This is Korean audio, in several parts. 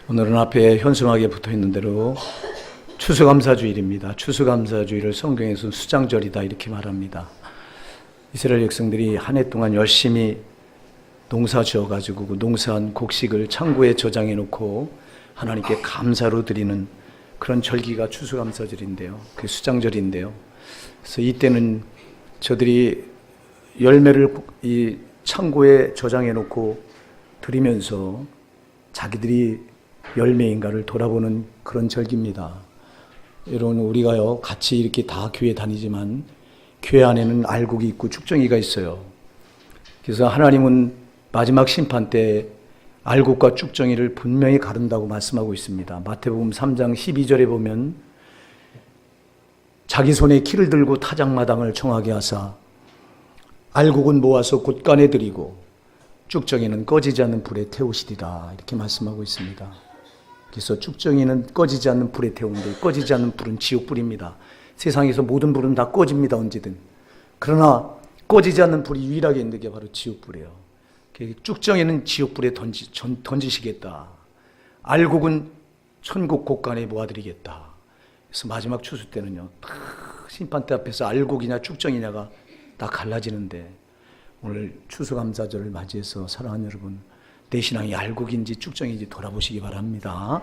오늘은 앞에 현수막에 붙어 있는 대로 추수감사주일입니다. 추수감사주일을 성경에서 수장절이다 이렇게 말합니다. 이스라엘 백성들이 한 해 동안 열심히 농사 지어가지고 그 농사한 곡식을 창고에 저장해 놓고 하나님께 감사로 드리는 그런 절기가 추수감사절인데요. 그게 수장절인데요. 그래서 이때는 저들이 열매를 이 창고에 저장해 놓고 드리면서 자기들이 열매인가를 돌아보는 그런 절기입니다. 여러분, 우리가요 같이 이렇게 다 교회 다니지만 교회 안에는 알곡이 있고 쭉정이가 있어요. 그래서 하나님은 마지막 심판 때 알곡과 쭉정이를 분명히 가른다고 말씀하고 있습니다. 마태복음 3장 12절에 보면 자기 손에 키를 들고 타작마당을 청하게 하사 알곡은 모아서 곳간에 들이고 쭉정이는 꺼지지 않는 불에 태우시리라 이렇게 말씀하고 있습니다. 그래서 쭉정이는 꺼지지 않는 불에 태우는데 꺼지지 않는 불은 지옥불입니다. 세상에서 모든 불은 다 꺼집니다, 언제든. 그러나 꺼지지 않는 불이 유일하게 있는 게 바로 지옥불이에요. 쭉정이는 지옥불에 던지시겠다. 알곡은 천국 곳간에 모아드리겠다. 그래서 마지막 추수 때는요, 심판대 앞에서 알곡이냐 쭉정이냐가 다 갈라지는데, 오늘 추수감사절을 맞이해서 사랑하는 여러분, 내 신앙이 알곡인지 쭉정인지 돌아보시기 바랍니다.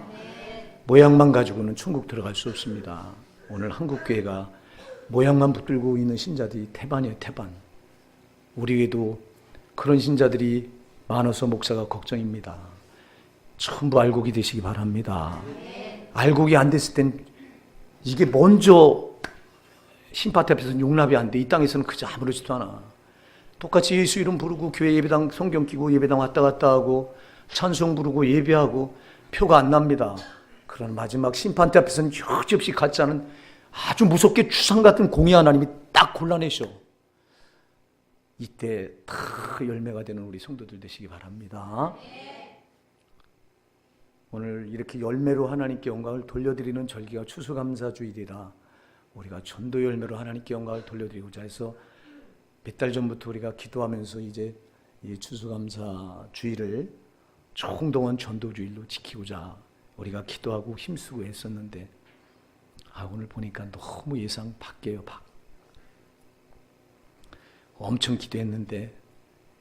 모양만 가지고는 천국 들어갈 수 없습니다. 오늘 한국교회가 모양만 붙들고 있는 신자들이 태반이에요, 태반. 우리에도 그런 신자들이 많아서 목사가 걱정입니다. 전부 알곡이 되시기 바랍니다. 알곡이 안 됐을 땐 이게 먼저 심판대 앞에서는 용납이 안 돼. 이 땅에서는 그저 아무렇지도 않아. 똑같이 예수 이름 부르고 교회 예배당 성경 끼고 예배당 왔다 갔다 하고 찬송 부르고 예배하고 표가 안 납니다. 그런 마지막 심판대 앞에서는 여지없이 같지 않은 아주 무섭게 추상 같은 공의 하나님이 딱 골라내셔. 이때 다 열매가 되는 우리 성도들 되시기 바랍니다. 오늘 이렇게 열매로 하나님께 영광을 돌려드리는 절기가 추수감사주일이라 우리가 전도 열매로 하나님께 영광을 돌려드리고자 해서 몇 달 전부터 우리가 기도하면서 이제 이 추수감사 주일을 총동원 전도주일로 지키고자 우리가 기도하고 힘쓰고 했었는데 오늘 보니까 너무 예상 밖이에요. 밖. 엄청 기도했는데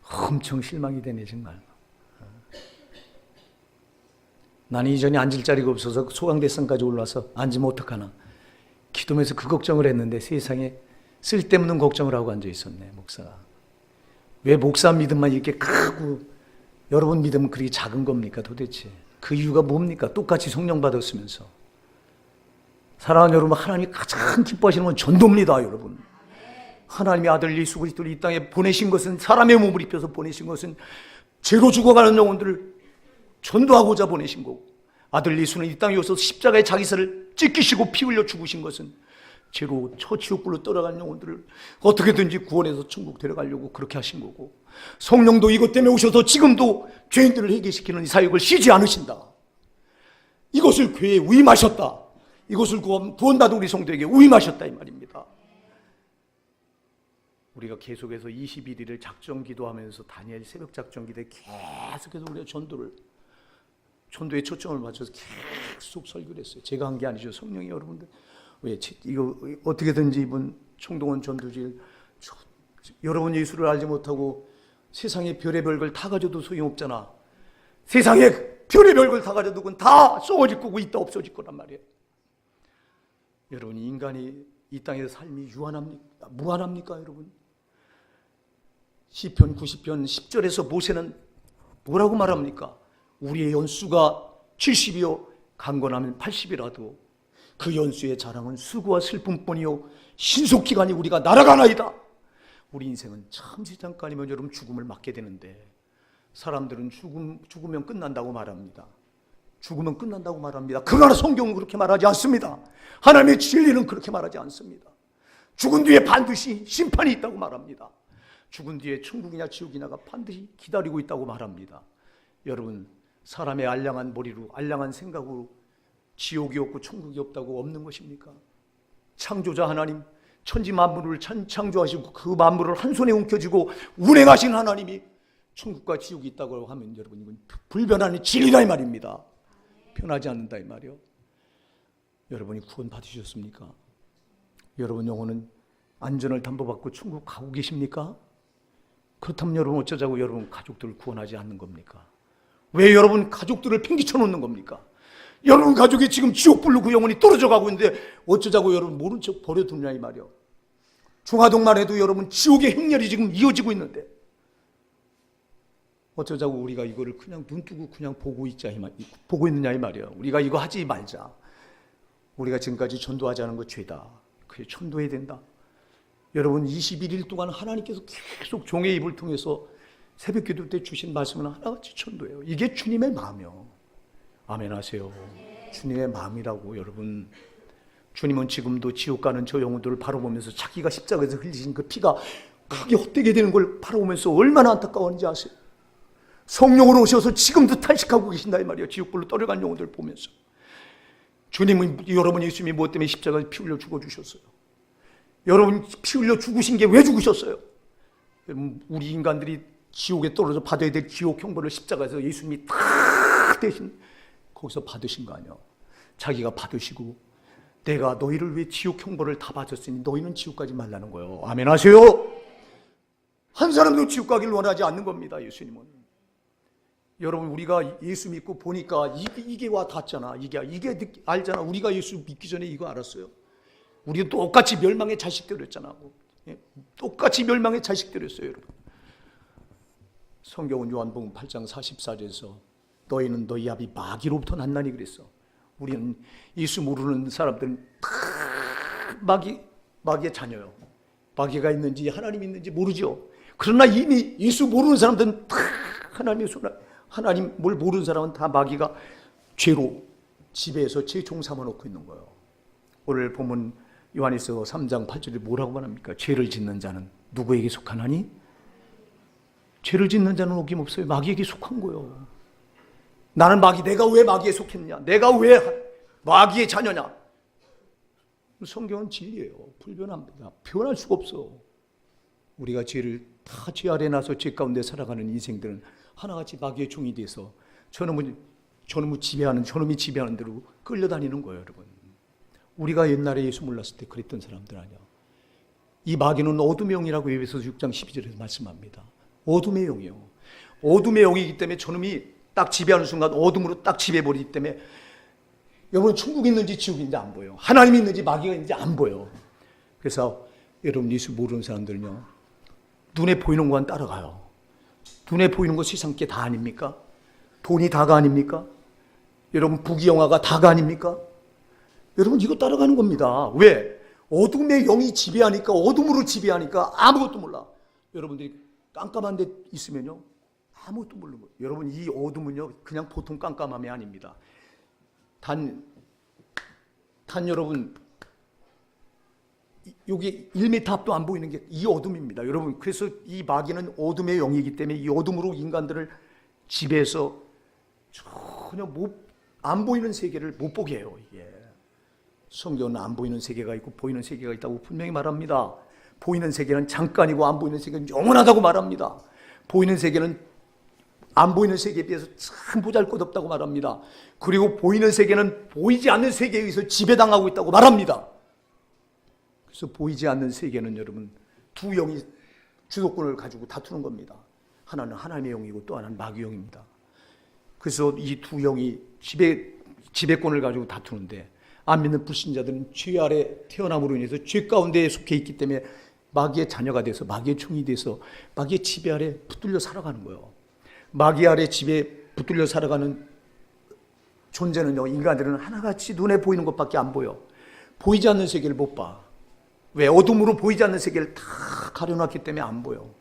엄청 실망이 되네 정말. 나는 이전에 앉을 자리가 없어서 소강대상까지 올라와서 앉으면 어떡하나 기도하면서 그 걱정을 했는데 세상에 쓸데없는 걱정을 하고 앉아 있었네, 목사가. 왜 목사 믿음만 이렇게 크고 여러분 믿음은 그렇게 작은 겁니까 도대체? 그 이유가 뭡니까? 똑같이 성령 받았으면서. 사랑하는 여러분, 하나님이 가장 기뻐하시는 건 전도입니다, 여러분. 하나님의 아들 예수 그리스도를 이 땅에 보내신 것은, 사람의 몸을 입혀서 보내신 것은 죄로 죽어가는 영혼들을 전도하고자 보내신 거고, 아들 예수는 이 땅에 오셔서 십자가에 자기 살을 찢기시고 피 흘려 죽으신 것은 죄로 지옥불로 떠나가는 영혼들을 어떻게든지 구원해서 천국 데려가려고 그렇게 하신 거고, 성령도 이것 때문에 오셔서 지금도 죄인들을 회개시키는 이 사역을 쉬지 않으신다. 이것을 교회에 위임하셨다. 이것을 구원받은 우리 성도에게 위임하셨다 이 말입니다. 우리가 계속해서 21일을 작정 기도하면서 다니엘 새벽 작정 기도에 계속해서 우리가 전도에 초점을 맞춰서 계속 설교를 했어요. 제가 한 게 아니죠. 성령이 여러분들 왜 이거 어떻게든지 이번 총동원 전도질 여러분 예수를 알지 못하고 세상의 별의 별걸 다 가져도 소용없잖아. 세상에 별의 별걸 다 가져도 그건 다 썩어질 거고 있다 없어질 거란 말이에요. 여러분, 인간이 이 땅에서 삶이 무한합니까 여러분? 시편 90편 10절에서 모세는 뭐라고 말합니까? 우리의 연수가 70이요 강건하면 80이라도 그 연수의 자랑은 수고와 슬픔뿐이요 신속기간이 우리가 날아가나이다. 우리 인생은 잠시 잠깐이면 여러분 죽음을 맞게 되는데 사람들은 죽으면 끝난다고 말합니다. 죽으면 끝난다고 말합니다. 그러나 성경은 그렇게 말하지 않습니다. 하나님의 진리는 그렇게 말하지 않습니다. 죽은 뒤에 반드시 심판이 있다고 말합니다. 죽은 뒤에 천국이냐 지옥이냐가 반드시 기다리고 있다고 말합니다. 여러분, 사람의 알량한 머리로 알량한 생각으로 지옥이 없고 천국이 없다고 없는 것입니까? 창조자 하나님, 천지 만물을 창조하시고 그 만물을 한 손에 움켜쥐고 운행하신 하나님이 천국과 지옥이 있다고 하면 여러분 이건 불변하는 진리다 이 말입니다. 변하지 않는다 이 말이요. 여러분이 구원 받으셨습니까? 여러분 영혼은 안전을 담보받고 천국 가고 계십니까? 그렇다면 여러분 어쩌자고 여러분 가족들을 구원하지 않는 겁니까? 왜 여러분 가족들을 팽개쳐 놓는 겁니까? 여러분 가족이 지금 지옥불로 그 영혼이 떨어져 가고 있는데 어쩌자고 여러분 모른 척 버려두느냐 이 말이요. 중화동만 해도 여러분 지옥의 행렬이 지금 이어지고 있는데 어쩌자고 우리가 이거를 그냥 눈 뜨고 그냥 보고 있느냐 이 말이에요. 우리가 이거 하지 말자. 우리가 지금까지 전도하지 않은 거 죄다. 그래 전도해야 된다. 여러분 21일 동안 하나님께서 계속 종의 입을 통해서 새벽 기도 때 주신 말씀은 하나같이 전도해요. 이게 주님의 마음이요. 아멘 하세요. 주님의 마음이라고. 여러분 주님은 지금도 지옥 가는 저 영혼들을 바라보면서 자기가 십자가에서 흘리신 그 피가 크게 헛되게 되는 걸 바라보면서 얼마나 안타까웠는지 아세요? 성령으로 오셔서 지금도 탄식하고 계신다 이 말이에요. 지옥불로 떨어간 영혼들을 보면서. 주님은 여러분 예수님이 무엇 때문에 십자가에 피 흘려 죽어주셨어요? 여러분 피 흘려 죽으신 게 왜 죽으셨어요? 우리 인간들이 지옥에 떨어져 받아야 될 지옥 형벌을 십자가에서 예수님이 다 대신 거기서 받으신 거 아니야. 자기가 받으시고 내가 너희를 위해 지옥 형벌을 다 받았으니 너희는 지옥 가지 말라는 거예요. 아멘 하세요. 한 사람도 지옥 가기를 원하지 않는 겁니다. 예수님은. 여러분 우리가 예수 믿고 보니까 이게 와 닿잖아. 이게 알잖아. 우리가 예수 믿기 전에 이거 알았어요. 우리가 똑같이 멸망의 자식들이었잖아. 똑같이 멸망의 자식들이었어요. 여러분. 성경은 요한복음 8장 44절에서 너희는 너희 아비 마귀로부터 났나니 그랬어. 우리는 예수 모르는 사람들은 다 마귀의 자녀요. 마귀가 있는지 하나님이 있는지 모르죠. 그러나 이미 예수 모르는 사람들은 다 하나님을 모르는 사람은 다 마귀가 죄로 지배해서 죄 종 삼아놓고 있는 거예요. 오늘 보면 요한일서 3장 8절에 뭐라고 말합니까? 죄를 짓는 자는 누구에게 속하나니? 죄를 짓는 자는 어김없어요. 마귀에게 속한 거예요. 나는 내가 왜 마귀에 속했냐? 내가 왜 마귀의 자녀냐? 성경은 진리예요. 불변합니다. 표현할 수가 없어. 우리가 죄를 다 죄 아래 나서 죄 가운데 살아가는 인생들은 하나같이 마귀의 종이 돼서 저놈이 지배하는 대로 끌려다니는 거예요. 여러분. 우리가 옛날에 예수 몰랐을 때 그랬던 사람들 아니야. 이 마귀는 어둠의 영이라고 에베소서 6장 12절에서 말씀합니다. 어둠의 영이요. 어둠의 영이기 때문에 저놈이 딱 지배하는 순간 어둠으로 딱 지배해버리기 때문에 여러분 천국이 있는지 지옥이 있는지 안 보여. 하나님이 있는지 마귀가 있는지 안 보여. 그래서 여러분 예수 모르는 사람들은요. 눈에 보이는 것만 따라가요. 눈에 보이는 거 세상 게 다 아닙니까? 돈이 다가 아닙니까? 여러분 부귀영화가 다가 아닙니까? 여러분 이거 따라가는 겁니다. 왜? 어둠의 영이 지배하니까 어둠으로 지배하니까 아무것도 몰라. 여러분들이 깜깜한 데 있으면요. 아무것도 모르는 거예요. 여러분 이 어둠은요. 그냥 보통 깜깜함이 아닙니다. 단 여러분 여기 1m 앞도 안 보이는 게 이 어둠입니다. 여러분 그래서 이 마귀는 어둠의 영이기 때문에 이 어둠으로 인간들을 지배해서 전혀 안 보이는 세계를 못 보게 해요. 이게. 성경은 안 보이는 세계가 있고 보이는 세계가 있다고 분명히 말합니다. 보이는 세계는 잠깐이고 안 보이는 세계는 영원하다고 말합니다. 보이는 세계는 안 보이는 세계에 비해서 참 보잘것없다고 말합니다. 그리고 보이는 세계는 보이지 않는 세계에 의해서 지배당하고 있다고 말합니다. 그래서 보이지 않는 세계는 여러분 두 영이 주도권을 가지고 다투는 겁니다. 하나는 하나님의 영이고 또 하나는 마귀의 영입니다. 그래서 이 두 영이 지배권을 가지고 다투는데 안 믿는 불신자들은 죄 아래 태어남으로 인해서 죄 가운데 속해 있기 때문에 마귀의 자녀가 돼서 마귀의 종이 돼서 마귀의 지배 아래 붙들려 살아가는 거예요. 마귀 아래 지배 붙들려 살아가는 존재는요. 인간들은 하나같이 눈에 보이는 것밖에 안 보여. 보이지 않는 세계를 못 봐. 왜? 어둠으로 보이지 않는 세계를 다 가려놨기 때문에 안 보여.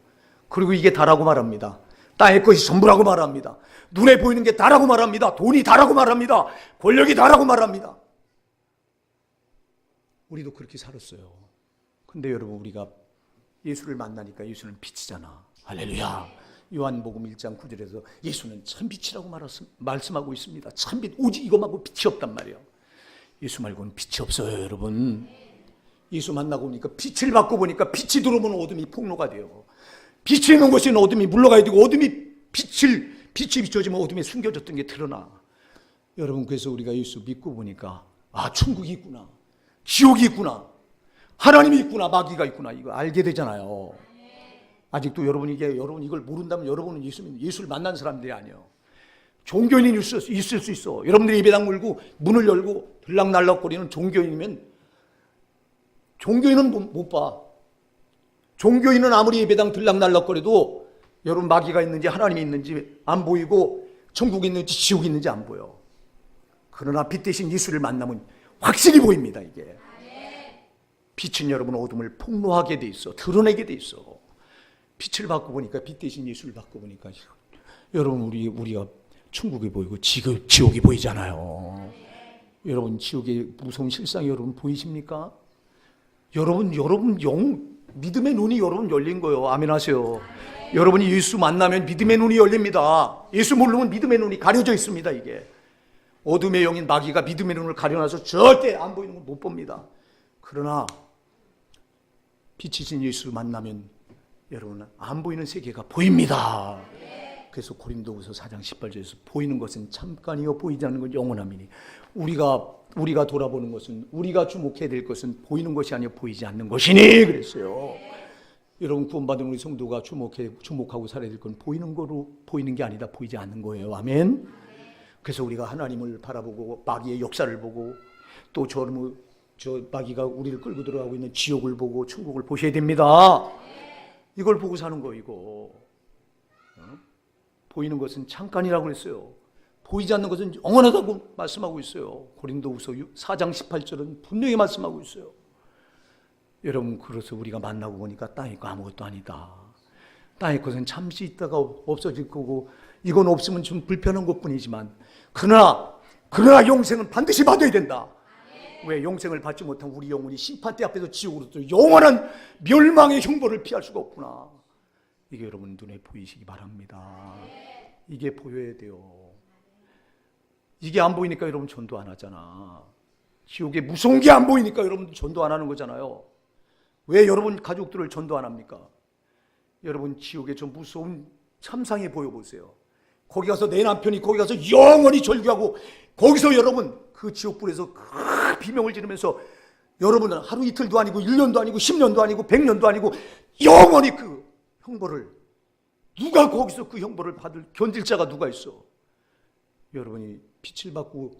그리고 이게 다라고 말합니다. 땅의 것이 전부라고 말합니다. 눈에 보이는 게 다라고 말합니다. 돈이 다라고 말합니다. 권력이 다라고 말합니다. 우리도 그렇게 살았어요. 근데 여러분 우리가 예수를 만나니까 예수는 빛이잖아. 할렐루야. 요한복음 1장 9절에서 예수는 참빛이라고 말씀하고 있습니다. 참빛, 오직 이거 말고 빛이 없단 말이에요. 예수 말고는 빛이 없어요. 여러분. 예수 만나고 보니까 빛을 받고 보니까 빛이 들어오면 어둠이 폭로가 돼요. 빛이 있는 곳에는 어둠이 물러가야 되고 빛이 비춰지면 어둠에 숨겨졌던 게 드러나. 여러분, 그래서 우리가 예수 믿고 보니까 천국이 있구나, 지옥이 있구나, 하나님이 있구나, 마귀가 있구나, 이거 알게 되잖아요. 아직도 여러분 이걸 모른다면 여러분은 예수를 만난 사람들이 아니에요. 종교인이 있을 수 있어. 여러분들이 예배당 물고 문을 열고 들락날락거리는 종교인이면 종교인은 못 봐. 종교인은 아무리 예배당 들락날락거려도 여러분 마귀가 있는지 하나님이 있는지 안 보이고 천국이 있는지 지옥이 있는지 안 보여. 그러나 빛 대신 예수를 만나면 확실히 보입니다. 이게 빛은 여러분 어둠을 폭로하게 돼 있어, 드러내게 돼 있어. 빛을 받고 보니까, 빛 대신 예수를 받고 보니까 여러분 우리가 천국이 보이고 지옥이 보이잖아요. 여러분 지옥의 무서운 실상이 여러분 보이십니까? 여러분 믿음의 눈이 여러분 열린 거예요. 아멘 하세요. 여러분이 예수 만나면 믿음의 눈이 열립니다. 예수 모르면 믿음의 눈이 가려져 있습니다. 이게 어둠의 영인 마귀가 믿음의 눈을 가려놔서 절대 안 보이는 걸 못 봅니다. 그러나 빛이신 예수 만나면 여러분 안 보이는 세계가 보입니다. 그래서 고린도후서 4장 18절에서 보이는 것은 잠깐이요 보이지 않는 건 영원함이니, 우리가 돌아보는 것은, 우리가 주목해야 될 것은 보이는 것이 아니라 보이지 않는 것이니 그랬어요. 여러분 구원받은 우리 성도가 주목하고 살아야 될 건 보이는 거로, 보이는 게 아니다 보이지 않는 거예요. 아멘. 그래서 우리가 하나님을 바라보고 마귀의 역사를 보고 또 저 마귀가 우리를 끌고 들어가고 있는 지옥을 보고 천국을 보셔야 됩니다. 이걸 보고 사는 거. 이거 보이는 것은 잠깐이라고 그랬어요. 보이지 않는 것은 영원하다고 말씀하고 있어요. 고린도후서 4장 18절은 분명히 말씀하고 있어요. 여러분, 그래서 우리가 만나고 보니까 땅의 거 아무것도 아니다. 땅의 것은 잠시 있다가 없어질 거고, 이건 없으면 좀 불편한 것뿐이지만, 그러나 영생은 반드시 받아야 된다. 왜? 영생을 받지 못한 우리 영혼이 심판대 앞에서 지옥으로 또 영원한 멸망의 형벌을 피할 수가 없구나. 이게 여러분 눈에 보이시기 바랍니다. 이게 보여야 돼요. 이게 안 보이니까 여러분 전도 안 하잖아. 지옥에 무서운 게 안 보이니까 여러분 전도 안 하는 거잖아요. 왜 여러분 가족들을 전도 안 합니까? 여러분 지옥에 저 무서운 참상에 보여보세요. 거기 가서 내 남편이 거기 가서 영원히 절규하고, 거기서 여러분 그 지옥불에서 그 비명을 지르면서, 여러분은 하루 이틀도 아니고 1년도 아니고 10년도 아니고 100년도 아니고 영원히 그 형벌을, 누가 거기서 그 형벌을 견딜 자가 누가 있어? 여러분이 빛을 받고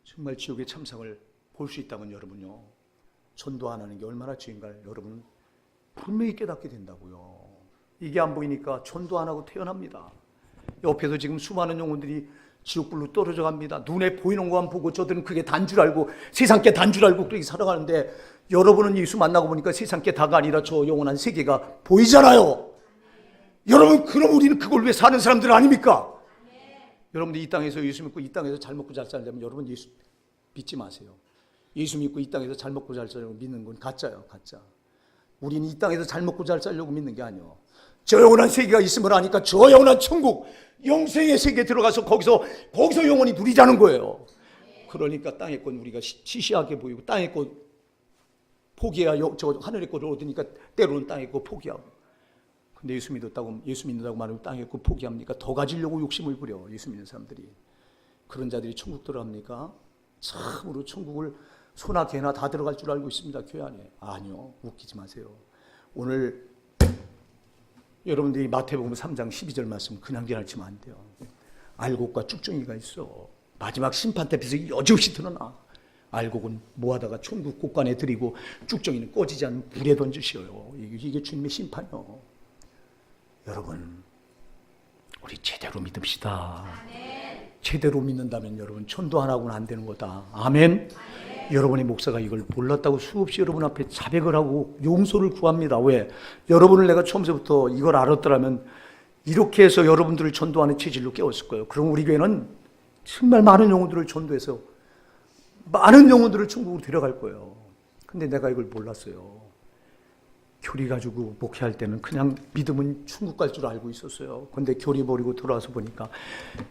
정말 지옥의 참상을 볼 수 있다면 여러분요, 전도 안 하는 게 얼마나 죄인가 여러분 분명히 깨닫게 된다고요. 이게 안 보이니까 전도 안 하고 태어납니다. 옆에서 지금 수많은 영혼들이 지옥불로 떨어져 갑니다. 눈에 보이는 것만 보고 저들은 그게 단 줄 알고, 세상 게 단 줄 알고 그렇게 살아가는데, 여러분은 예수 만나고 보니까 세상 게 다가 아니라 저 영원한 세계가 보이잖아요. 여러분, 그럼 우리는 그걸 왜 사는 사람들 아닙니까? 여러분들 이 땅에서 예수 믿고 이 땅에서 잘 먹고 잘 살려면 여러분 예수 믿지 마세요. 예수 믿고 이 땅에서 잘 먹고 잘 살려고 믿는 건 가짜예요. 가짜. 우리는 이 땅에서 잘 먹고 잘 살려고 믿는 게 아니에요. 저 영원한 세계가 있음을 아니까 저 영원한 천국, 영생의 세계에 들어가서 거기서 영원히 누리자는 거예요. 그러니까 땅의 건 우리가 시시하게 보이고, 땅의 것 포기해야 저 하늘의 것을 얻으니까 때로는 땅의 것 포기하고. 근데 예수 믿는다고 말하면 땅의 것 포기합니까? 더 가지려고 욕심을 부려. 예수 믿는 사람들이. 그런 자들이 천국 들어갑니까? 참으로 천국을 소나 개나 다 들어갈 줄 알고 있습니다. 교회 안에. 아니요, 웃기지 마세요. 오늘 여러분들이 마태복음 3장 12절 말씀 그냥 지나치면 안 돼요. 알곡과 쭉정이가 있어. 마지막 심판 때 빛이 여지없이 드러나. 알곡은 모아다가 천국 곳간에 들이고, 쭉정이는 꺼지지 않는 불에 던지시어요. 이게 주님의 심판이요. 여러분, 우리 제대로 믿읍시다. 아멘. 제대로 믿는다면 여러분 전도 안 하고는 안 되는 거다. 아멘. 아멘. 여러분의 목사가 이걸 몰랐다고 수없이 여러분 앞에 자백을 하고 용서를 구합니다. 왜? 여러분을 내가 처음부터 이걸 알았더라면 이렇게 해서 여러분들을 전도하는 체질로 깨웠을 거예요. 그럼 우리 교회는 정말 많은 영혼들을 전도해서 많은 영혼들을 천국으로 데려갈 거예요. 근데 내가 이걸 몰랐어요. 교리 가지고 목회할 때는 그냥 믿으면 천국 갈 줄 알고 있었어요. 근데 교리 버리고 돌아와서 보니까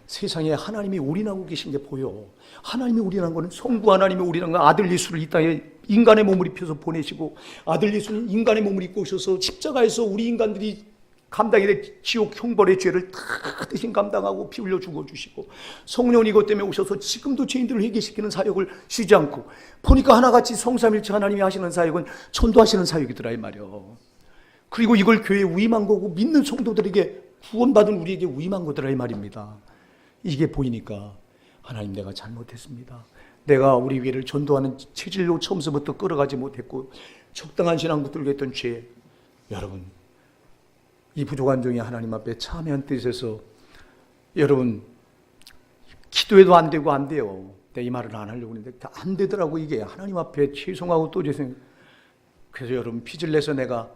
세상에 하나님이 올인하고 계신 게 보여. 하나님이 올인한 거는, 성부 하나님이 올인한 건 아들 예수를 이 땅에 인간의 몸을 입혀서 보내시고, 아들 예수는 인간의 몸을 입고 오셔서 십자가에서 우리 인간들이 감당이 돼 지옥 형벌의 죄를 다 대신 감당하고 피 흘려 죽어주시고 성령이 이것 때문에 오셔서 지금도 죄인들을 회개시키는 사역을 쉬지 않고 보니까 하나같이 성삼일체 하나님이 하시는 사역은 전도하시는 사역이더라 이 말이요. 그리고 이걸 교회에 위임한 거고 믿는 성도들에게 구원받은 우리에게 위임한 거더라 이 말입니다. 이게 보이니까 하나님 내가 잘못했습니다. 내가 우리 교회를 전도하는 체질로 처음서부터 끌어가지 못했고 적당한 신앙 붙들게 했던 죄, 여러분 이 부족한 종이 하나님 앞에 참여한 뜻에서 여러분 기도해도 안 되고 안 돼요. 내가 이 말을 안 하려고 했는데 안 되더라고. 이게 하나님 앞에 죄송하고 또 죄송. 그래서 여러분 빚을 내서 내가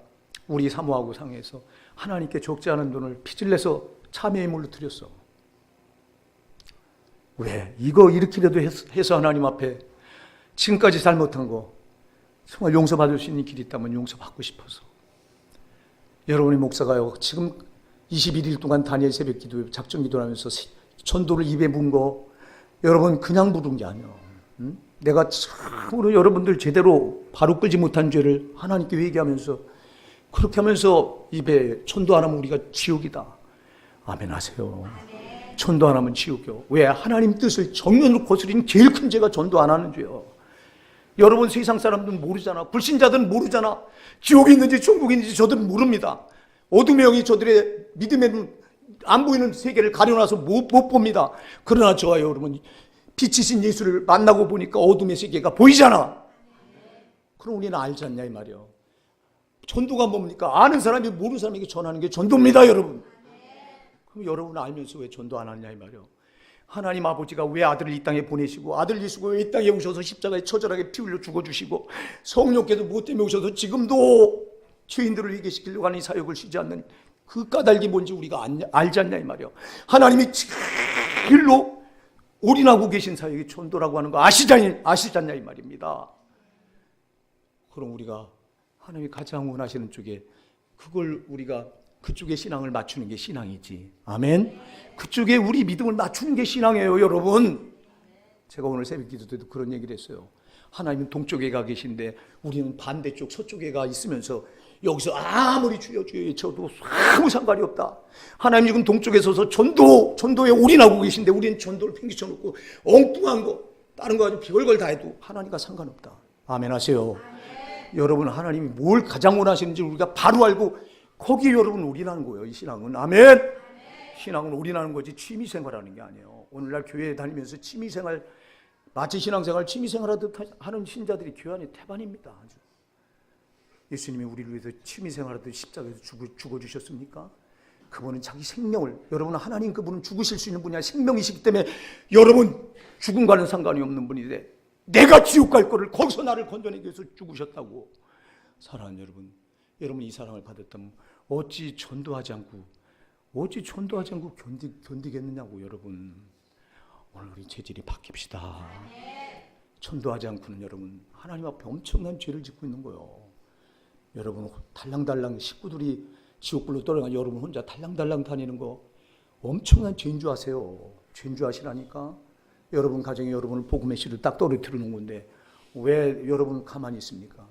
우리 사모하고 상해서 하나님께 적지 않은 돈을 빚을 내서 참여의 물로 드렸어. 왜? 이거 이렇게라도 해서 하나님 앞에 지금까지 잘못한 거 정말 용서받을 수 있는 길이 있다면 용서받고 싶어서. 여러분의 목사가요 지금 21일 동안 다니엘 새벽 기도 작정 기도를 하면서 전도를 입에 문 거 여러분 그냥 부른 게 아니에요. 응? 내가 참으로 여러분들 제대로 바로 끌지 못한 죄를 하나님께 회개하면서 그렇게 하면서 입에 전도 안 하면 우리가 지옥이다. 아멘 하세요. 전도 안 하면 지옥이요. 왜? 하나님 뜻을 정면으로 거스린 제일 큰 죄가 전도 안 하는 죄요. 여러분 세상 사람들은 모르잖아. 불신자들은 모르잖아. 지옥이 있는지 천국이 있는지 저들은 모릅니다. 어둠의 영이 저들의 믿음의 눈, 안 보이는 세계를 가려놔서 못 봅니다. 그러나 저와 여러분 빛이신 예수를 만나고 보니까 어둠의 세계가 보이잖아. 그럼 우리는 알지 않냐 이 말이요. 전도가 뭡니까? 아는 사람이 모르는 사람에게 전하는 게 전도입니다 여러분. 그럼 여러분 알면서 왜 전도 안 하냐 이 말이요. 하나님 아버지가 왜 아들을 이 땅에 보내시고 아들 예수가 왜 이 땅에 오셔서 십자가에 처절하게 피 흘려 죽어주시고 성령께서 무엇 때문에 오셔서 지금도 죄인들을 회개시키려고 하는 이 사역을 쉬지 않는 그 까닭이 뭔지 우리가 알지 않냐 이 말이요. 하나님이 제일로 올인하고 계신 사역이 전도라고 하는 거 아시지 않냐 이 말입니다. 그럼 우리가 하나님이 가장 원하시는 쪽에 그걸 우리가 그쪽에 신앙을 맞추는 게 신앙이지. 아멘. 그쪽에 우리 믿음을 맞추는 게 신앙이에요 여러분. 제가 오늘 새벽 기도 때도 그런 얘기를 했어요. 하나님은 동쪽에 가 계신데 우리는 반대쪽 서쪽에 가 있으면서 여기서 아무리 주여 주여 외쳐도 아무 상관이 없다. 하나님 지금 동쪽에 서서 전도에 올인하고 계신데 우리는 전도를 팽개쳐 놓고 엉뚱한 거 다른 거 가지고 별걸 다 해도 하나님과 상관없다. 아멘 하세요. 여러분 하나님이 뭘 가장 원하시는지 우리가 바로 알고 거기에 여러분 올인하는 거예요. 이 신앙은. 아멘. 신앙은 올인하는 거지 취미생활하는 게 아니에요. 오늘날 교회에 다니면서 취미생활 마치 신앙생활 취미생활하듯 하는 신자들이 교회 안에 태반입니다. 아주. 예수님이 우리를 위해서 취미생활하듯 십자가에서 죽어주셨습니까? 그분은 자기 생명을 여러분 하나님 그분은 죽으실 수 있는 분이 아니라 생명이시기 때문에 여러분 죽음과는 상관이 없는 분인데 내가 지옥 갈 거를 거기서 나를 건져내기 위해서 죽으셨다고. 사랑하는 여러분 이 사랑을 받았다면 어찌 전도하지 않고 견디겠느냐고. 여러분 오늘 우리 체질이 바뀝시다. 전도하지 않고는 여러분 하나님 앞에 엄청난 죄를 짓고 있는 거예요. 여러분 달랑달랑 식구들이 지옥불로 떨어가 여러분 혼자 달랑달랑 다니는 거 엄청난 죄인 줄 아세요. 죄인 줄 아시라니까. 여러분 가정에 여러분을 복음의 씨를 딱 떨어뜨려 놓은 건데 왜 여러분 가만히 있습니까?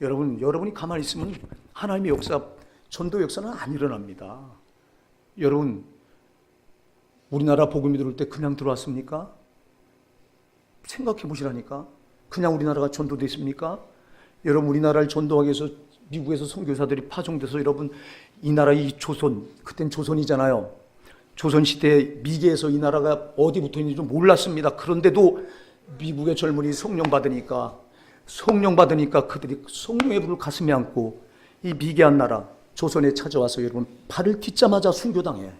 여러분이 가만히 있으면 하나님의 역사, 전도 역사는 안 일어납니다. 여러분, 우리나라 복음이 들어올 때 그냥 들어왔습니까? 생각해 보시라니까. 그냥 우리나라가 전도됐습니까? 여러분, 우리나라를 전도하기 위해서 미국에서 선교사들이 파송돼서 여러분, 이 나라 이 조선, 그땐 조선이잖아요. 조선시대 미개에서 이 나라가 어디 붙어 있는지 좀 몰랐습니다. 그런데도 미국의 젊은이 성령 받으니까 그들이 성령의 불을 가슴에 안고 이 미개한 나라 조선에 찾아와서 여러분 발을 딛자마자 순교당해.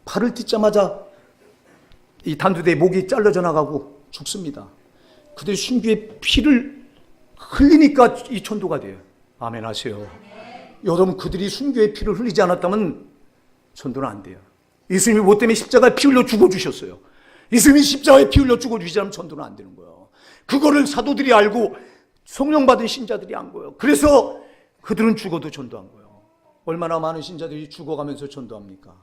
발을 딛자마자 이 단두대에 목이 잘라져 나가고 죽습니다. 그들이 순교의 피를 흘리니까 이 전도가 돼요. 아멘 하세요. 여러분 그들이 순교의 피를 흘리지 않았다면 전도는 안 돼요. 예수님이 뭐 때문에 십자가에 피 흘려 죽어주셨어요. 예수님이 십자가에 피 흘려 죽어주시지 않으면 전도는 안 되는 거예요. 그거를 사도들이 알고 성령 받은 신자들이 안 거예요. 그래서 그들은 죽어도 전도한 거예요. 얼마나 많은 신자들이 죽어가면서 전도합니까?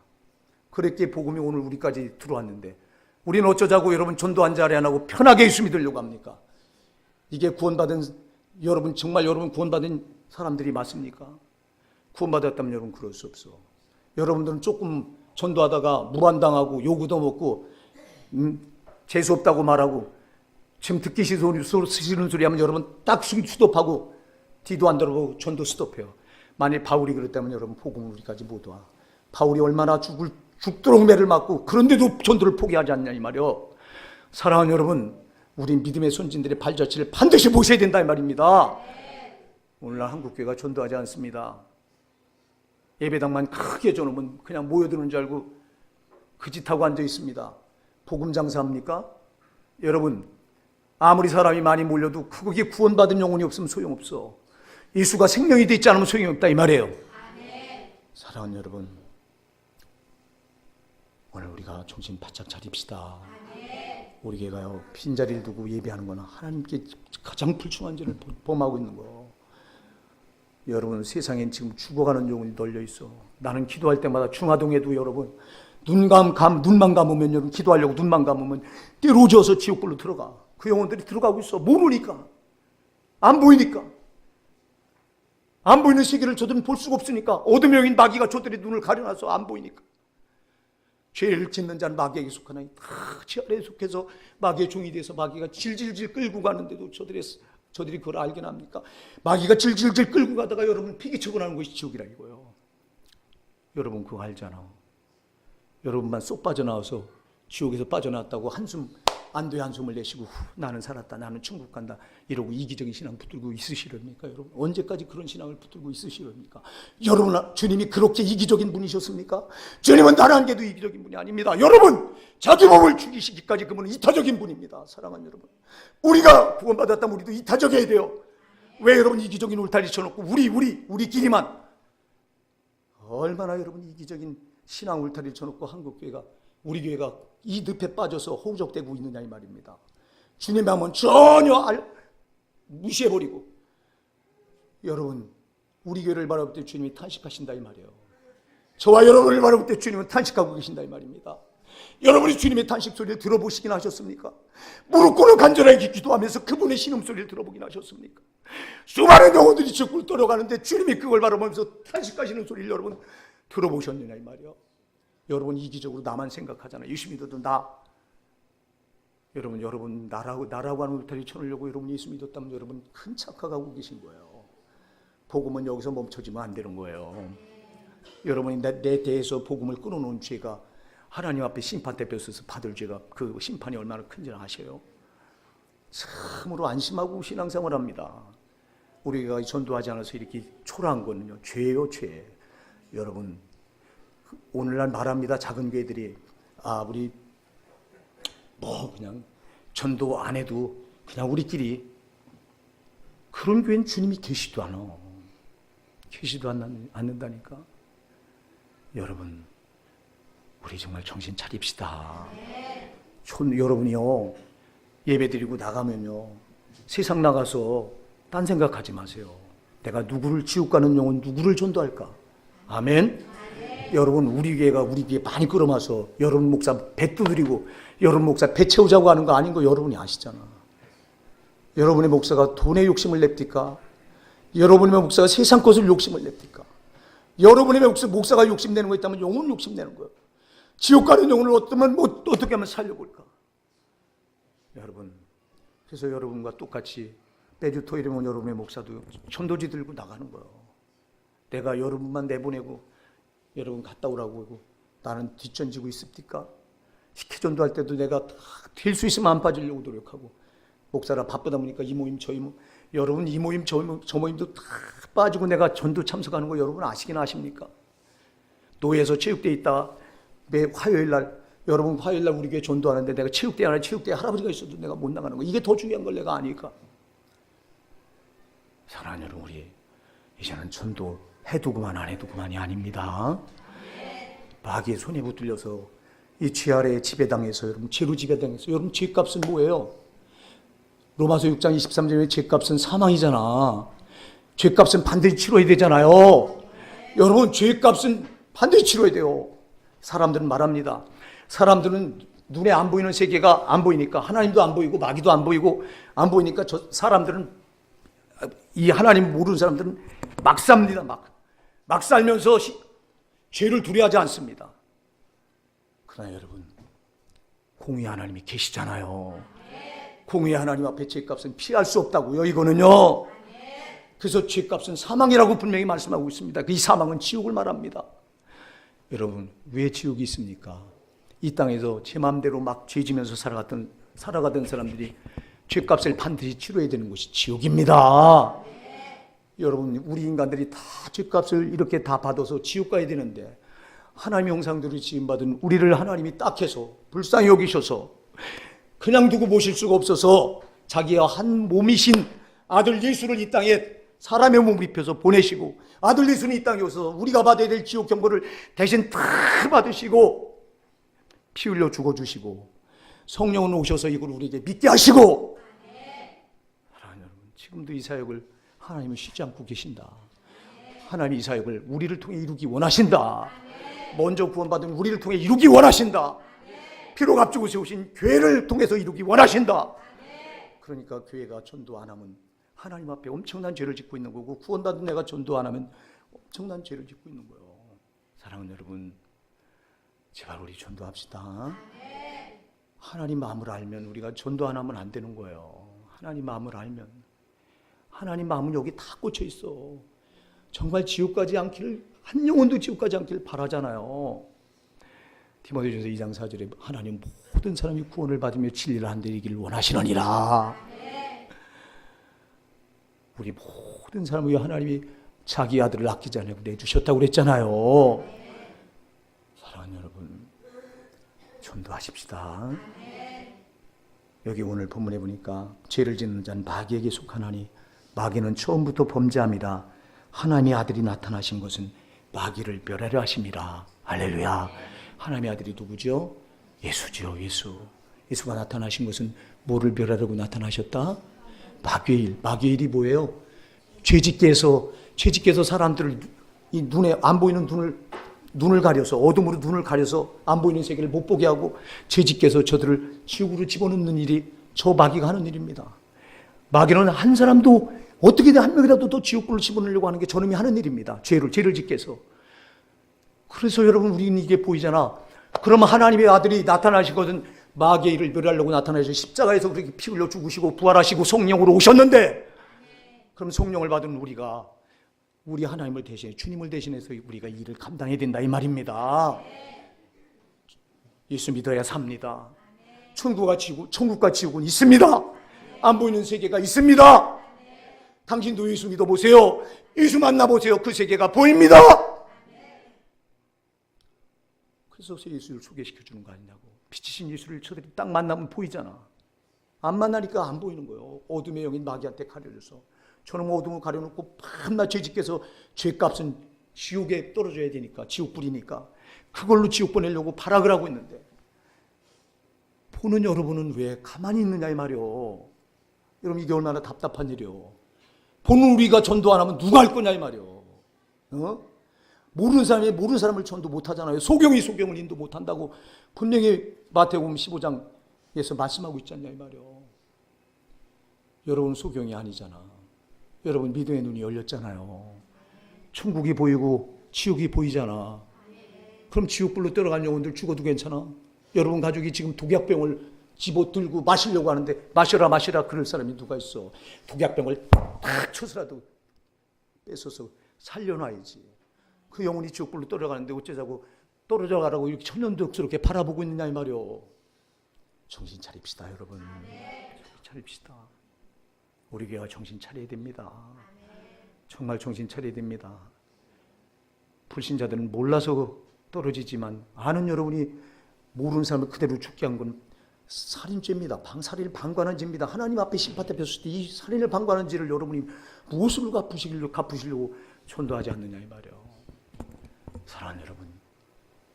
그랬기에 복음이 오늘 우리까지 들어왔는데 우리는 어쩌자고 여러분 전도 한 자리 안 하고 편하게 예수 믿으려고 합니까? 이게 구원받은 여러분 정말 여러분 구원받은 사람들이 맞습니까? 구원받았다면 여러분 그럴 수 없어. 여러분들은 조금 전도하다가 무한당하고 요구도 먹고 재수없다고 말하고 지금 듣기 싫은 소리 하면 여러분 딱 스톱하고 뒤도 안 돌아보고 전도 스톱해요. 만일 바울이 그랬다면 여러분 복음을 우리까지 못 와. 바울이 얼마나 죽도록 매를 맞고 그런데도 전도를 포기하지 않냐 이 말이요. 사랑하는 여러분, 우리 믿음의 손진들의 발자취를 반드시 보셔야 된다 이 말입니다. 오늘날 한국교회가 전도하지 않습니다. 예배당만 크게 줘놓으면 그냥 모여드는 줄 알고 그 짓하고 앉아 있습니다. 복음 장사합니까? 여러분, 아무리 사람이 많이 몰려도 거기에 구원받은 영혼이 없으면 소용없어. 예수가 생명이 되지 않으면 소용이 없다 이 말이에요. 사랑하는 여러분, 오늘 우리가 정신 바짝 차립시다. 우리 교회가요, 빈자리를 두고 예배하는 거는 하나님께 가장 불충한 죄를 범하고 있는 거. 여러분, 세상엔 지금 죽어가는 영혼이 널려 있어. 나는 기도할 때마다 중화동에도 여러분 눈만 감으면 여러분 기도하려고 눈만 감으면 때로져서 지옥불로 들어가. 그 영혼들이 들어가고 있어. 모르니까, 안 보이니까. 안 보이는 세계를 저들은 볼 수가 없으니까. 어둠의 영인 마귀가 저들의 눈을 가려놔서 안 보이니까. 죄를 짓는 자는 마귀에게 속하나니 다 지 아래에 속해서 마귀의 종이 돼서 마귀가 질질질 끌고 가는데도 저들이 그걸 알긴 합니까? 마귀가 질질질 끌고 가다가 여러분 피기치고 나는 것이 지옥이라 이거예요. 여러분 그거 알잖아. 여러분만 쏙 빠져나와서 지옥에서 빠져나왔다고 한숨 안도의 한숨을 내쉬고 나는 살았다, 나는 천국 간다 이러고 이기적인 신앙 붙들고 있으시렵니까? 여러분 언제까지 그런 신앙을 붙들고 있으시렵니까? 여러분 주님이 그렇게 이기적인 분이셨습니까? 주님은 다른 한 개도 이기적인 분이 아닙니다. 여러분 자기 몸을 죽이시기까지 그분은 이타적인 분입니다. 사랑하는 여러분, 우리가 구원받았다면 우리도 이타적이어야 돼요. 왜 여러분 이기적인 울타리 쳐놓고 우리끼리만 얼마나 여러분 이기적인 신앙 울타리를 쳐놓고 한국교회가 우리 교회가 이 늪에 빠져서 허우적대고 있느냐 이 말입니다. 주님의 마음은 전혀 무시해버리고 여러분 우리 교회를 바라볼 때 주님이 탄식하신다 이 말이에요. 저와 여러분을 바라볼 때 주님은 탄식하고 계신다 이 말입니다. 여러분이 주님의 탄식 소리를 들어보시긴 하셨습니까? 무릎 꿇어 간절하게 기도하면서 그분의 신음소리를 들어보긴 하셨습니까? 수많은 영혼들이 지옥으로 떨어가는데 주님이 그걸 바라보면서 탄식하시는 소리를 여러분 들어보셨느냐 이 말이에요. 여러분 이기적으로 나만 생각하잖아요. 예수 믿어도 나. 여러분 나라고 하는 울타리 쳐놓으려고 여러분 예수 믿었다면 여러분 큰 착각하고 계신 거예요. 복음은 여기서 멈춰지면 안 되는 거예요. 여러분이 내 대해서 복음을 끊어놓은 죄가 하나님 앞에 심판 때 뺏어서 받을 죄가 그 심판이 얼마나 큰지는 아셔요? 참으로 안심하고 신앙생활을 합니다. 우리가 전도하지 않아서 이렇게 초라한 거는요 죄예요, 죄. 여러분 오늘날 말합니다. 작은 교회들이 우리 그냥 전도 안 해도 그냥 우리끼리 그런 교회는 주님이 계시도 않는다니까. 여러분 우리 정말 정신 차립시다. 여러분이요 예배드리고 나가면요 세상 나가서 딴 생각하지 마세요. 내가 누구를 지옥 가는 영혼 누구를 전도할까? 아멘. 여러분 우리 교회 많이 끌어마서 여러분 목사 배 두드리고 여러분 목사 배 채우자고 하는 거 아닌 거 여러분이 아시잖아. 여러분의 목사가 돈에 욕심을 냅니까? 여러분의 목사가 세상 것을 욕심을 냅니까? 여러분의 목사가 욕심내는 거 있다면 영혼 욕심내는 거예요. 지옥 가는 영혼을 어떻게 하면 살려볼까? 여러분 그래서 여러분과 똑같이 매주 토요일이면 여러분의 목사도 천도지 들고 나가는 거예요. 내가 여러분만 내보내고 여러분 갔다 오라고 하고 나는 뒷전지고 있습니까? 식혜전도할 때도 내가 될 수 있으면 안 빠지려고 노력하고 목사라 바쁘다 보니까 이 모임 저 모임 여러분 이 모임 저 모임도 다 빠지고 내가 전도 참석하는 거 여러분 아시긴 아십니까? 노예에서 체육대회 있다 매 화요일날 여러분 화요일날 우리 교회 전도하는데 내가 체육대회 할아버지가 있어도 내가 못 나가는 거 이게 더 중요한 걸 내가 아니까. 사랑하는 여러분 우리 이제는 전도 해두고만 안 해두고만이 아닙니다. 마귀의 손에 붙들려서 이 죄 아래의 지배당해서 여러분 죄로 지배당해서 여러분 죄값은 뭐예요? 로마서 6장 23절에 죄값은 사망이잖아. 죄값은 반드시 치러야 되잖아요. 여러분 죄값은 반드시 치러야 돼요. 사람들은 말합니다. 사람들은 눈에 안 보이는 세계가 안 보이니까 하나님도 안 보이고 마귀도 안 보이고 안 보이니까 이 하나님 모르는 사람들은 막 삽니다. 막 살면서 죄를 두려워하지 않습니다. 그러나 여러분, 공의 하나님이 계시잖아요. 공의 하나님 앞에 죄값은 피할 수 없다고요, 이거는요. 그래서 죄값은 사망이라고 분명히 말씀하고 있습니다. 이 사망은 지옥을 말합니다. 여러분, 왜 지옥이 있습니까? 이 땅에서 제 마음대로 막 죄지면서 살아가던 사람들이 죄값을 반드시 치러야 되는 곳이 지옥입니다. 여러분, 우리 인간들이 다 죄값을 이렇게 다 받아서 지옥 가야 되는데, 하나님의 형상대로 지음받은 우리를 하나님이 딱해서 불쌍히 여기셔서 그냥 두고 보실 수가 없어서 자기와 한 몸이신 아들 예수를 이 땅에 사람의 몸을 입혀서 보내시고, 아들 예수는 이 땅에 오셔서 우리가 받아야 될 지옥 경고를 대신 다 받으시고 피 흘려 죽어주시고, 성령은 오셔서 이걸 우리에게 믿게 하시고, 사랑하는 여러분, 지금도 이 사역을 하나님은 쉬지 않고 계신다. 하나님이 이 사역을 우리를 통해 이루기 원하신다. 먼저 구원받은 우리를 통해 이루기 원하신다. 피로 값주고 세우신 교회를 통해서 이루기 원하신다. 그러니까 교회가 전도 안 하면 하나님 앞에 엄청난 죄를 짓고 있는 거고, 구원받은 내가 전도 안 하면 엄청난 죄를 짓고 있는 거예요. 사랑하는 여러분, 제발 우리 전도합시다. 하나님 마음을 알면 우리가 전도 안 하면 안 되는 거예요. 하나님 마음을 알면. 하나님 마음은 여기 다 꽂혀 있어. 정말 지옥 가지 않기를, 한 영혼도 지옥 가지 않기를 바라잖아요. 디모데전서 2장 4절에 하나님 모든 사람이 구원을 받으며 진리를 한 데 이기를 원하시느니라. 우리 모든 사람을 위해 하나님이 자기 아들을 아끼지 않으려고 내주셨다고 그랬잖아요. 사랑하는 여러분, 전도하십시다. 여기 오늘 본문에 보니까 죄를 짓는 자는 마귀에게 속하나니 마귀는 처음부터 범죄함이라 하나님의 아들이 나타나신 것은 마귀를 멸하려 하심이라. 할렐루야. 하나님의 아들이 누구죠? 예수죠. 예수가 나타나신 것은 뭐를 멸하려고 나타나셨다? 마귀의 일. 마귀의 일이 뭐예요? 죄짓게 해서 사람들을 이 눈에 안 보이는 눈을 가려서, 어둠으로 눈을 가려서 안 보이는 세계를 못 보게 하고, 죄짓게 해서 저들을 지옥으로 집어넣는 일이 저 마귀가 하는 일입니다. 마귀는 한 사람도 어떻게든 한 명이라도 더 지옥불을 집어넣으려고 하는 게 저놈이 하는 일입니다. 죄를 짓게 해서. 그래서 여러분, 우리는 이게 보이잖아. 그러면 하나님의 아들이 나타나신 것은 마귀의 일을 멸하려고 나타나셔서 십자가에서 그렇게 피 흘려 죽으시고 부활하시고 성령으로 오셨는데, 그럼 성령을 받은 우리가 우리 하나님을 대신해, 주님을 대신해서 우리가 이 일을 감당해야 된다, 이 말입니다. 예수 믿어야 삽니다. 천국과 지옥은 있습니다. 안 보이는 세계가 있습니다. 당신도 예수 믿어보세요. 예수 만나보세요. 그 세계가 보입니다. 그래서 예수를 소개시켜주는 거 아니냐고. 빛이신 예수를 저들이 딱 만나면 보이잖아. 안 만나니까 안 보이는 거예요. 어둠의 영인 마귀한테 가려져서. 저놈 어둠을 가려놓고 밤낮 죄짓게서 죄값은 지옥에 떨어져야 되니까, 지옥불이니까 그걸로 지옥 보내려고 발악을 하고 있는데, 보는 여러분은 왜 가만히 있느냐 이 말이요. 여러분, 이게 얼마나 답답한 일이요. 보는 우리가 전도 안 하면 누가 할 거냐 이 말이요. 모르는 사람을 전도 못 하잖아요. 소경을 인도 못 한다고 분명히 마태복음 15장에서 말씀하고 있지 않냐 이 말이요. 여러분, 소경이 아니잖아. 여러분, 믿음의 눈이 열렸잖아요. 천국이 보이고 지옥이 보이잖아. 그럼 지옥불로 떨어간 영혼들 죽어도 괜찮아? 여러분 가족이 지금 독약병을 집어들고 마시려고 하는데 마셔라 그럴 사람이 누가 있어? 독약병을 딱 쳐서라도 뺏어서 살려놔야지. 그 영혼이 지옥불로 떨어가는데 어쩌자고 떨어져 가라고 이렇게 천연덕스럽게 바라보고 있느냐 이 말이요. 정신 차립시다 여러분. 정신 차립시다. 우리 교회가 정신 차려야 됩니다. 정말 정신 차려야 됩니다. 불신자들은 몰라서 떨어지지만, 아는 여러분이 모르는 사람을 그대로 죽게 한 건 살인죄입니다. 살인을 방관한 죄입니다. 하나님 앞에 심판대 폈을 때 이 살인을 방관한 죄를 여러분이 무엇으로 갚으시려고 전도하지 않느냐 이 말이에요. 사랑하는 여러분,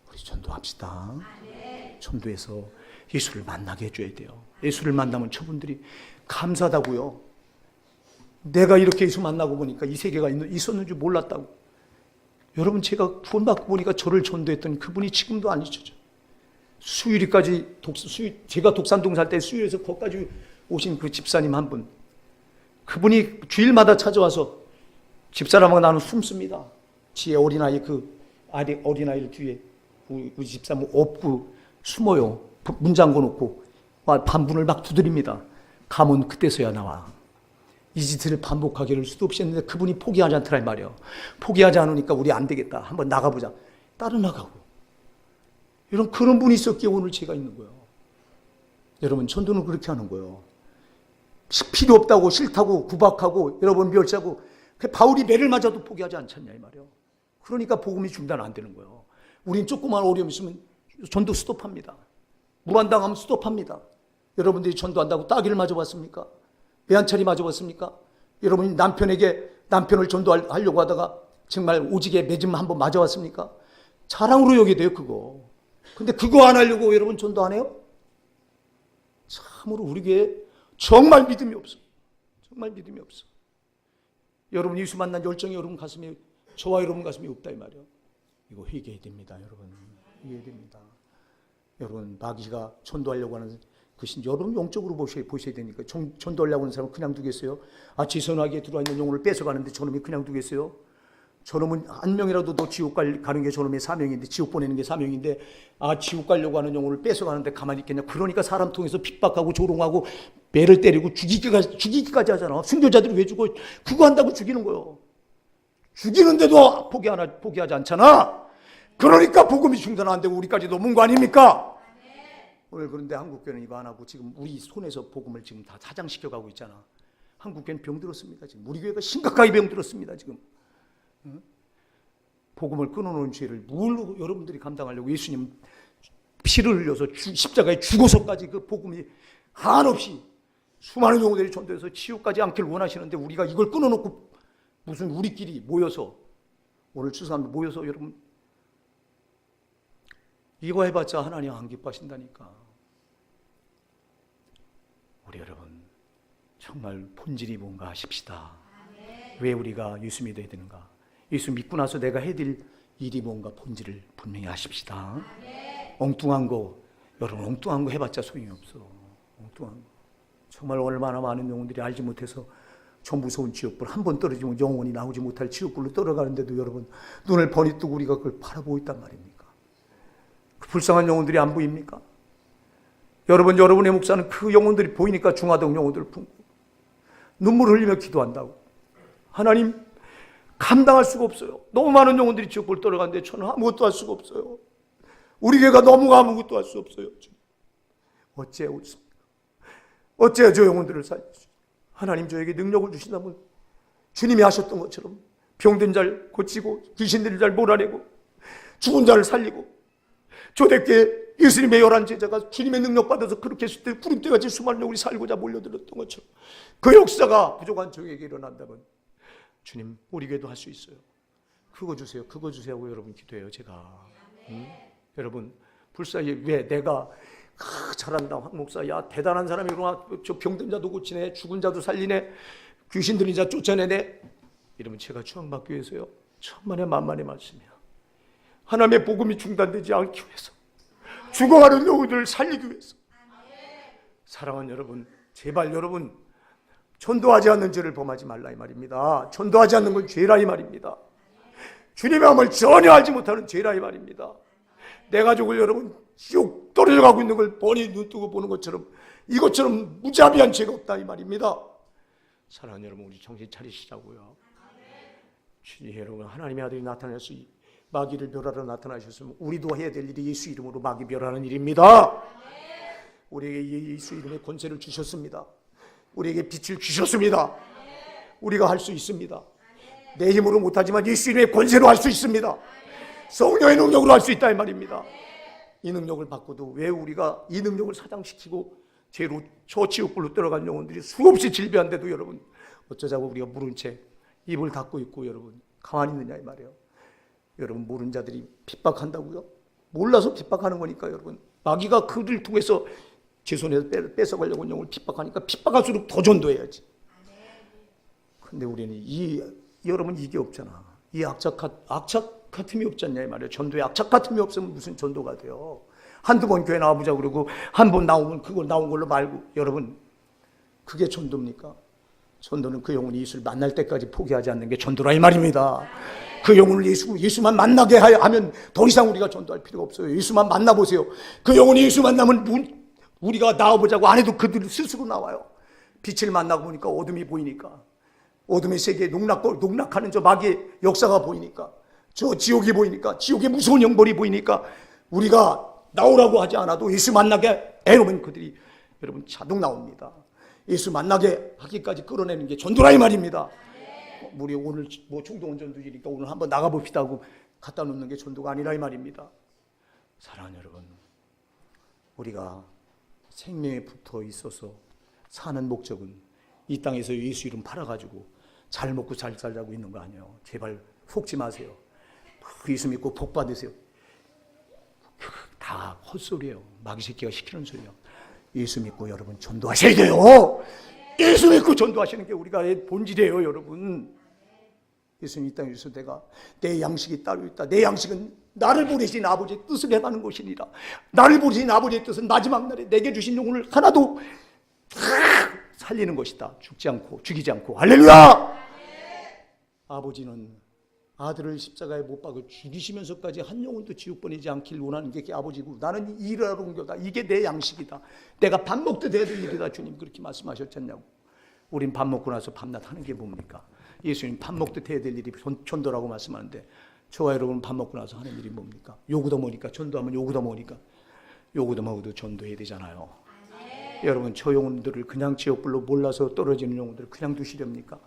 우리 전도합시다. 전도해서 예수를 만나게 해줘야 돼요. 예수를 만나면 저분들이 감사하다고요. 내가 이렇게 예수 만나고 보니까 이 세계가 있었는 줄 몰랐다고. 여러분, 제가 구원받고 보니까 저를 전도했던 그분이 지금도 안 잊혀져. 수유리까지 제가 독산동 살 때 수유리에서 거기까지 오신 그 집사님 한 분, 그분이 주일마다 찾아와서 집사람하고 나는 숨습니다. 지혜 어린아이 어린아이를 뒤에 우리 집사람 업고 숨어요. 문 잠궈놓고 반문을 막 두드립니다. 가면 그때서야 나와. 이 짓을 반복하기를 수도 없이 했는데 그분이 포기하지 않더라 이 말이에요. 포기하지 않으니까 우리 안 되겠다. 한번 나가보자. 따로 나가고. 그런 분이 있었기에 오늘 제가 있는 거예요. 여러분, 전도는 그렇게 하는 거예요. 필요 없다고 싫다고 구박하고 여러 번 멸시하고 바울이 매를 맞아도 포기하지 않잖냐 이 말이에요. 그러니까 복음이 중단 안 되는 거예요. 우린 조그만 어려움이 있으면 전도 스톱합니다. 무한당하면 스톱합니다. 여러분들이 전도한다고 따귀를 맞아봤습니까? 매한차리 맞아봤습니까? 여러분이 남편을 전도하려고 하다가 정말 오지게 매점 한번 맞아봤습니까? 자랑으로 여겨야 돼요 그거. 근데 그거 안 하려고 여러분 전도 안 해요? 참으로 우리 교회에 정말 믿음이 없어. 정말 믿음이 없어. 여러분 예수 만난 열정이 저와 여러분 가슴에 없다 이 말이에요. 이거 회개해야 됩니다 여러분. 회개해야 됩니다. 여러분 마귀가 전도하려고 하는 그것이 여러분 영적으로 보셔야 되니까. 전도하려고 하는 사람은 그냥 두겠어요? 지선하게 들어와 있는 영혼을 뺏어가는데 저놈이 그냥 두겠어요? 저놈은 한 명이라도 더 지옥 가는 게 저놈의 사명인데, 지옥 보내는 게 사명인데, 지옥 가려고 하는 영혼을 뺏어가는데 가만히 있겠냐? 그러니까 사람 통해서 핍박하고 조롱하고 매를 때리고 죽이기까지 하잖아. 순교자들이 왜 죽어? 그거 한다고 죽이는 거예요. 죽이는데도 포기하지 않잖아. 그러니까 복음이 중단 안 되고 우리까지 넘은 거 아닙니까? 오늘 그런데 한국교회는 이거 안 하고 지금 우리 손에서 복음을 지금 다 사장시켜가고 있잖아. 한국교회는 병들었습니다. 지금 우리 교회가 심각하게 병들었습니다. 지금 복음을 끊어놓은 죄를 뭘로 여러분들이 감당하려고 예수님 피를 흘려서 십자가에 죽어서까지 그 복음이 한없이 수많은 영혼들이 전도해서 치유까지 않기를 원하시는데 우리가 이걸 끊어놓고 무슨 우리끼리 모여서 오늘 추수하면 모여서 여러분 이거 해봤자 하나님 안 기뻐하신다니까. 우리 여러분 정말 본질이 뭔가 하십시다. 왜 우리가 예수 믿어야 되는가? 예수 믿고 나서 내가 해야 될 일이 뭔가 본질을 분명히 하십시다. 엉뚱한 거 여러분 엉뚱한 거 해봤자 소용이 없어. 엉뚱한 거 정말 얼마나 많은 영혼들이 알지 못해서 저 무서운 지옥불 한 번 떨어지면 영원히 나오지 못할 지옥불로 떨어가는데도 여러분 눈을 번이 뜨고 우리가 그걸 바라보고 있단 말입니까? 그 불쌍한 영혼들이 안 보입니까? 여러분의 목사는 그 영혼들이 보이니까 중화동 영혼들을 품고 눈물 흘리며 기도한다고. 하나님 감당할 수가 없어요. 너무 많은 영혼들이 지옥불 떨어가는데 저는 아무것도 할 수가 없어요. 우리 교회가 너무 아무것도 할 수 없어요. 어째 옳습니까? 어째 저 영혼들을 살리시오. 하나님 저에게 능력을 주신다면 주님이 하셨던 것처럼 병든 자를 고치고 귀신들을 잘 몰아내고 죽은 자를 살리고 초대교회 예수님의 11제자가 주님의 능력 받아서 그렇게 했을 때 구름대같이 수많은 영혼이 살고자 몰려들었던 것처럼 그 역사가 부족한 저에게 일어난다면 주님 우리 교회도 할 수 있어요. 그거 주세요. 그거 주세요 하고 여러분 기도해요. 제가 여러분 불쌍히 왜 내가 잘한다 황 목사 야 대단한 사람이구나 저 병든 자도 고치네 죽은 자도 살리네 귀신 들린 자 쫓아내네 이러면 제가 추앙받기 위해서요 천만의 만만의 말씀이야. 하나님의 복음이 중단되지 않기 위해서 죽어가는 영혼들을 살리기 위해서 사랑하는 여러분 제발 여러분 전도하지 않는 죄를 범하지 말라 이 말입니다. 전도하지 않는 건 죄라 이 말입니다. 주님의 마음을 전혀 알지 못하는 죄라 이 말입니다. 내 가족을 여러분 지옥 떨어져 가고 있는 걸 뻔히 눈뜨고 보는 것처럼 이것처럼 무자비한 죄가 없다 이 말입니다. 사랑하는 여러분 우리 정신 차리시자고요. 주님 여러분 하나님의 아들이 나타나서 마귀를 멸하러 나타나셨으면 우리도 해야 될 일이 예수 이름으로 마귀 멸하는 일입니다. 우리에게 예수 이름의 권세를 주셨습니다. 우리에게 빛을 주셨습니다. 우리가 할 수 있습니다. 내 힘으로 못하지만 예수 이름의 권세로 할 수 있습니다. 성령의 능력으로 할 수 있다 이 말입니다. 이 능력을 받고도 왜 우리가 이 능력을 사장시키고 죄로 저 지옥불로 들어간 영혼들이 수없이 질비한데도 여러분 어쩌자고 우리가 모른 채 입을 닫고 있고 여러분 가만히 있느냐 이 말이에요. 여러분 모르는 자들이 핍박한다고요? 몰라서 핍박하는 거니까 여러분 마귀가 그를 통해서 제 손에서 뺏어가려고 영혼을 핍박하니까 핍박할수록 더 전도해야지. 근데 우리는 여러분 이게 없잖아. 이 악착 같음이 없지 않냐 이 말이에요. 전도에 악착 같음이 없으면 무슨 전도가 돼요. 한두 번 교회 나와보자 그러고 한 번 나오면 그걸 나온 걸로 말고 여러분 그게 전도입니까? 전도는 그 영혼이 예수를 만날 때까지 포기하지 않는 게 전도라 이 말입니다. 그 영혼을 예수만 만나게 하면 더 이상 우리가 전도할 필요가 없어요. 예수만 만나보세요. 그 영혼이 예수 만나면 우리가 나와보자고 안 해도 그들 스스로 나와요. 빛을 만나고 보니까 어둠이 보이니까, 어둠의 세계에 농락하는 저 마귀의 역사가 보이니까, 저 지옥이 보이니까, 지옥의 무서운 형벌이 보이니까, 우리가 나오라고 하지 않아도 예수 만나게 해놓으면 그들이 여러분 자동 나옵니다. 예수 만나게 하기까지 끌어내는 게 전도라 이 말입니다. 우리 오늘 뭐 총동원 전도지니까 오늘 한번 나가봅시다 하고 갖다 놓는 게 전도가 아니라 이 말입니다. 사랑하는 여러분, 우리가 생명에 붙어 있어서 사는 목적은 이 땅에서 예수 이름 팔아가지고 잘 먹고 잘 살자고 있는 거 아니에요. 제발 속지 마세요. 예수 믿고 복 받으세요. 다 헛소리예요. 마귀 새끼가 시키는 소리예요. 예수 믿고 여러분 전도하셔야 돼요. 예수 믿고 전도하시는 게 우리가 본질이에요, 여러분. 예수님 이 땅에 있어 내가 내 양식이 따로 있다. 내 양식은 나를 보내신 아버지의 뜻을 행하는 것이니라. 나를 보내신 아버지의 뜻은 마지막 날에 내게 주신 영혼을 하나도 살리는 것이다. 죽지 않고 죽이지 않고. 할렐루야. 아버지는 아들을 십자가에 못 박아 죽이시면서까지 한 영혼도 지옥 보내지 않길 원하는 게 아버지고, 나는 일하러 온 거다. 이게 내 양식이다. 내가 밥 먹듯 해야 될 일이다. 주님 그렇게 말씀하셨잖냐고. 우린 밥 먹고 나서 밤낮 하는 게 뭡니까? 예수님 밥 먹듯 해야 될 일이 전도라고 말씀하는데, 저와 여러분 밥 먹고 나서 하는 일이 뭡니까? 요구도 먹으니까, 전도하면 요구도 먹으니까, 요구도 먹어도 전도해야 되잖아요. 여러분 저 영혼들을 그냥 지옥불로 몰라서 떨어지는 영혼들을 그냥 두시렵니까?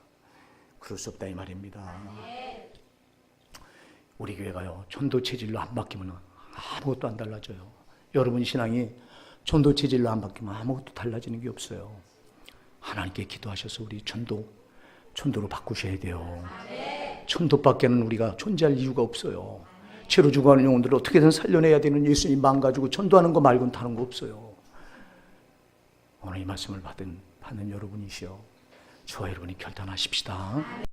그럴 수 없다 이 말입니다. 우리 교회가요, 전도 체질로 안 바뀌면 아무것도 안 달라져요. 여러분 신앙이 전도 체질로 안 바뀌면 아무것도 달라지는 게 없어요. 하나님께 기도하셔서 우리 전도로 바꾸셔야 돼요. 전도밖에는 우리가 존재할 이유가 없어요. 죄로 죽어가는 영혼들을 어떻게든 살려내야 되는 예수님 마음 가지고 전도하는 거 말고는 다른 거 없어요. 오늘 이 말씀을 받는 여러분이시여, 저와 여러분이 결단하십시다.